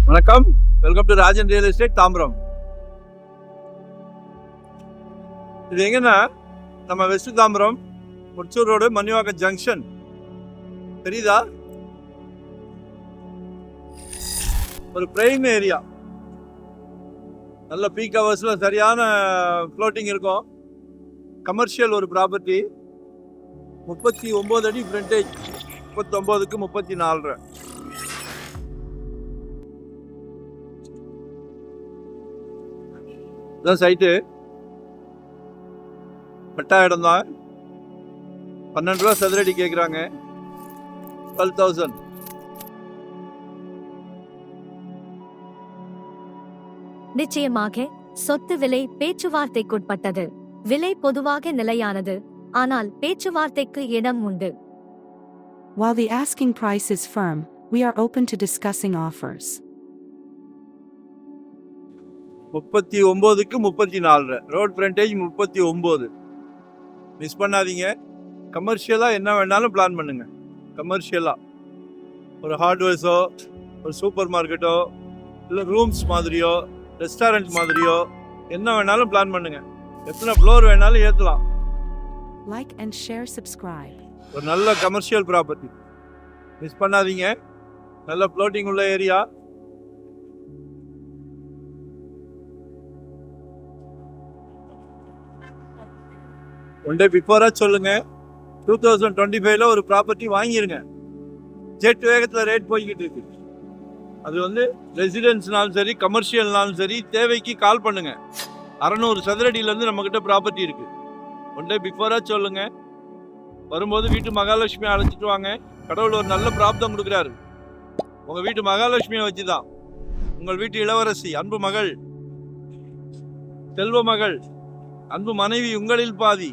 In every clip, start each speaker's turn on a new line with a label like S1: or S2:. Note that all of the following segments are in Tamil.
S1: வணக்கம், welcome to Rajan real estate Tambaram. இது எங்கன்னா நம்ம west Tambaram Mudichur road Manivakkam junction தெரியுதா? ஒரு பிரைம் ஏரியா, நல்ல பீக் ஹவர்ஸ்ல சரியான ஃப்ளோட்டிங் இருக்கும். கமர்ஷியல் ஒரு ப்ராப்பர்ட்டி, 39 அடி ஃப்ரண்டேஜ், 39க்கு 34. இதான் சைட்டு. பட்டா இடம் தான். 12 ரூபா சதுரடி கேட்குறாங்க. 12,000.
S2: நிச்சயமாக சொத்து விலை பேச்சுவார்த்தைக்குட்பட்டது. விலை பொதுவாக நிலையானது, ஆனால் பேச்சுவார்த்தைக்கு இடம் உண்டு.
S3: While the asking price is firm, we are open to discussing offers.
S1: 39க்கு 34. Road frontage 39. Miss பண்ணாதீங்க. கமர்ஷியலாக என்ன வேணாலும் பிளான் பண்ணுங்க. கமர்ஷியலாக ஒரு ஹார்ட்வேர்ஸோ, ஒரு சூப்பர் மார்க்கெட்டோ, இல்லை ரூம்ஸ் மாதிரியோ, ரெஸ்டாரண்ட் மாதிரியோ என்ன வேணாலும் பிளான் பண்ணுங்க. எத்தனை ஃப்ளோர் வேணாலும் ஏற்றலாம்.
S3: Like and share, subscribe.
S1: ஒரு நல்ல கமர்ஷியல் ப்ராப்பர்ட்டி மிஸ் பண்ணாதீங்க. நல்ல ஃப்ளோட்டிங் உள்ள ஏரியா. ஒன் டே பிஃபோரா சொல்லுங்க. 2025 ஒரு ப்ராப்பர்ட்டி வாங்கிருங்க. ஜெட் வேகத்தில் ரேட் போய்கிட்டு இருக்கு. அது ரெசிடென்ஸ்னாலும் சரி, கமர்ஷியல்னாலும் சரி, தேவைக்கு கால் பண்ணுங்க. 600 சதுரடியிலேருந்து நம்மக்கிட்ட ப்ராப்பர்ட்டி இருக்கு. ஒன் டே பிஃபோரா சொல்லுங்க. வரும்போது வீட்டு மகாலட்சுமி அழைச்சிட்டு வாங்க. கடவுள் ஒரு நல்ல பிராப்தம் கொடுக்குறாரு. உங்கள் வீட்டு மகாலட்சுமியை வச்சு தான். உங்கள் வீட்டு இளவரசி, அன்பு மகள், செல்வ மகள், அன்பு மனைவி, உங்களில் பாதி,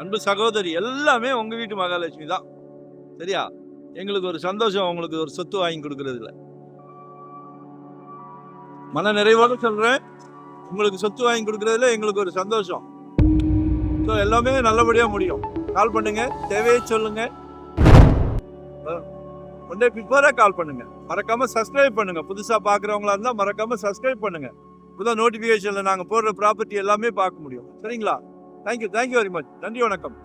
S1: அன்பு சகோதரி, எல்லாமே உங்க வீட்டு மகாலட்சுமி தான். சரியா? எங்களுக்கு ஒரு சந்தோஷம் உங்களுக்கு ஒரு சொத்து வாங்கி கொடுக்கறதுல. மன நிறைவோடு சொல்றேன், உங்களுக்கு சொத்து வாங்கி கொடுக்கறதுல எங்களுக்கு ஒரு சந்தோஷம். ஸோ எல்லாமே நல்லபடியா முடியும். கால் பண்ணுங்க, தேவையை சொல்லுங்க. ஒன் டே பிஃபோரா கால் பண்ணுங்க. மறக்காம சப்ஸ்கிரைப் பண்ணுங்க. புதுசா பாக்குறவங்களா இருந்தா மறக்காம சப்ஸ்கிரைப் பண்ணுங்க. இப்போதான் நோட்டிஃபிகேஷன்ல நாங்கள் போடுற ப்ராப்பர்ட்டி எல்லாமே பார்க்க முடியும். சரிங்களா? Thank you very much. நன்றி, வணக்கம்.